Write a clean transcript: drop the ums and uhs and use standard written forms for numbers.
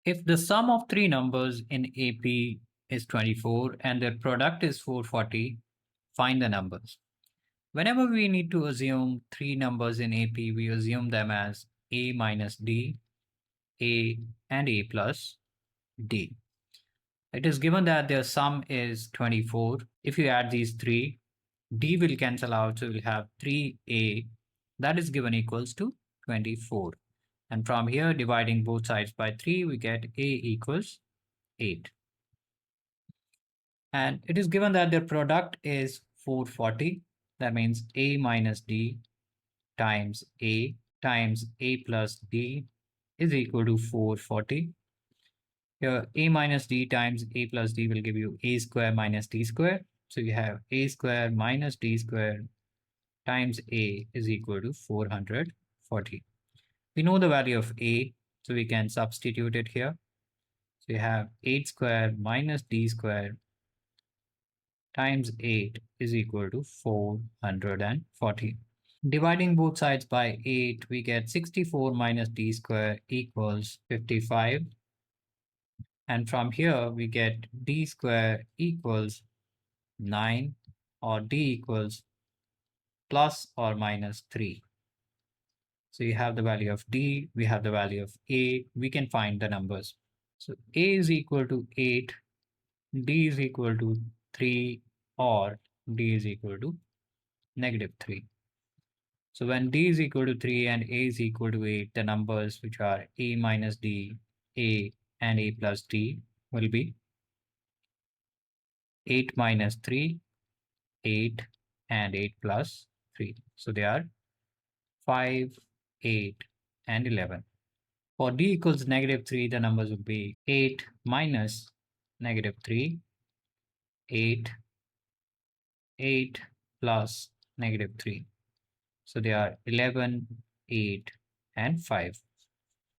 If the sum of three numbers in AP is 24 and their product is 440, find the numbers. Whenever we need to assume three numbers in AP, we assume them as A minus D, A and A plus D. It is given that their sum is 24. If you add these three, D will cancel out, so we'll have 3A that is given equals to 24. And from here, dividing both sides by 3, we get A equals 8. And it is given that their product is 440. That means A minus D times A plus D is equal to 440. Here, A minus D times A plus D will give you A square minus D square. So you have A square minus D square times A is equal to 440. We know the value of A, so we can substitute it here. So you have 8 square minus D square times 8 is equal to 440. Dividing both sides by 8, we get 64 minus D square equals 55. And from here, we get D square equals 9, or D equals plus or minus 3. So you have the value of D, we have the value of A, we can find the numbers. So A is equal to 8, D is equal to 3, or D is equal to negative 3. So when D is equal to 3 and A is equal to 8, the numbers which are A minus D, A and A plus D will be 8 minus 3, 8 and 8 plus 3. So they are 5, 8 and 11. For D equals negative 3, the numbers will be 8 minus negative 3, 8, 8 plus negative 3. So they are 11, 8 and 5.